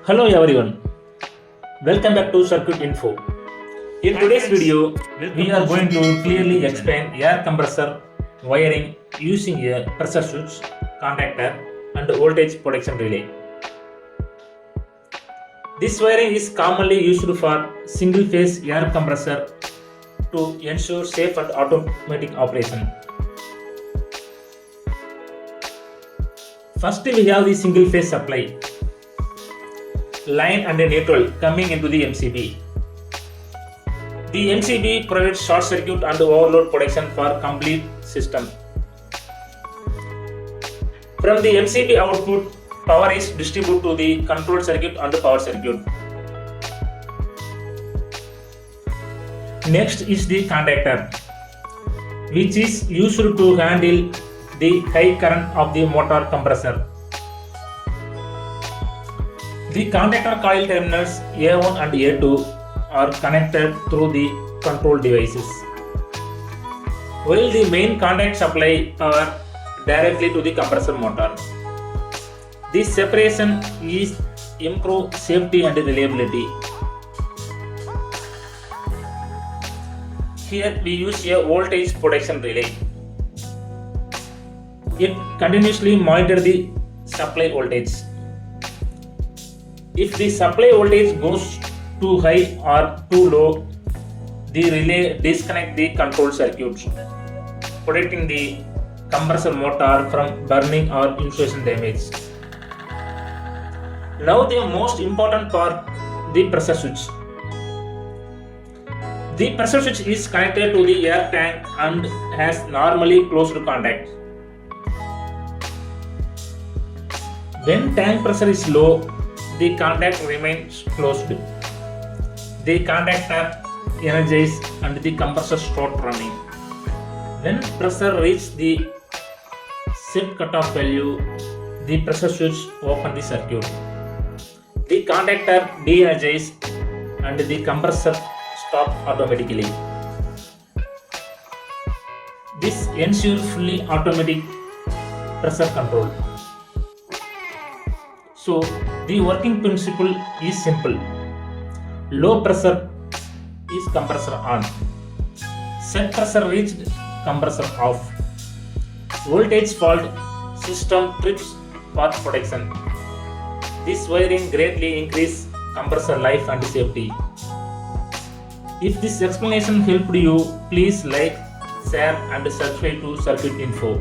Hello everyone, welcome back to Circuit Info. In today's video, we are going to clearly explain air compressor wiring using a pressure switch, contactor and voltage protection relay. This wiring is commonly used for single phase air compressor to ensure safe and automatic operation. First we have the single phase supply, line and neutral coming into the MCB. The MCB provides short circuit and overload protection for complete system. From the MCB output, power is distributed to the control circuit and power circuit. Next is the contactor, which is used to handle the high current of the motor compressor. The contactor coil terminals A1 and A2 are connected through the control devices, while the main contact supply power directly to the compressor motor. This separation is improve safety and reliability. Here we use a voltage protection relay. It continuously monitors the supply voltage. If the supply voltage goes too high or too low, the relay disconnects the control circuit, protecting the compressor motor from burning or insulation damage. Now the most important part, the pressure switch. The pressure switch is connected to the air tank and has normally closed contact. When tank pressure is low, the contact remains closed. The contactor energizes and the compressor starts running. When pressure reaches the set cutoff value, the pressure switch opens the circuit. The contactor de-energizes and the compressor stops automatically. This ensures fully automatic pressure control. So, the working principle is simple. Low pressure is compressor on. Set pressure reached, compressor off. Voltage fault, system trips for protection. This wiring greatly increases compressor life and safety. If this explanation helped you, please like, share and subscribe to Circuit Info.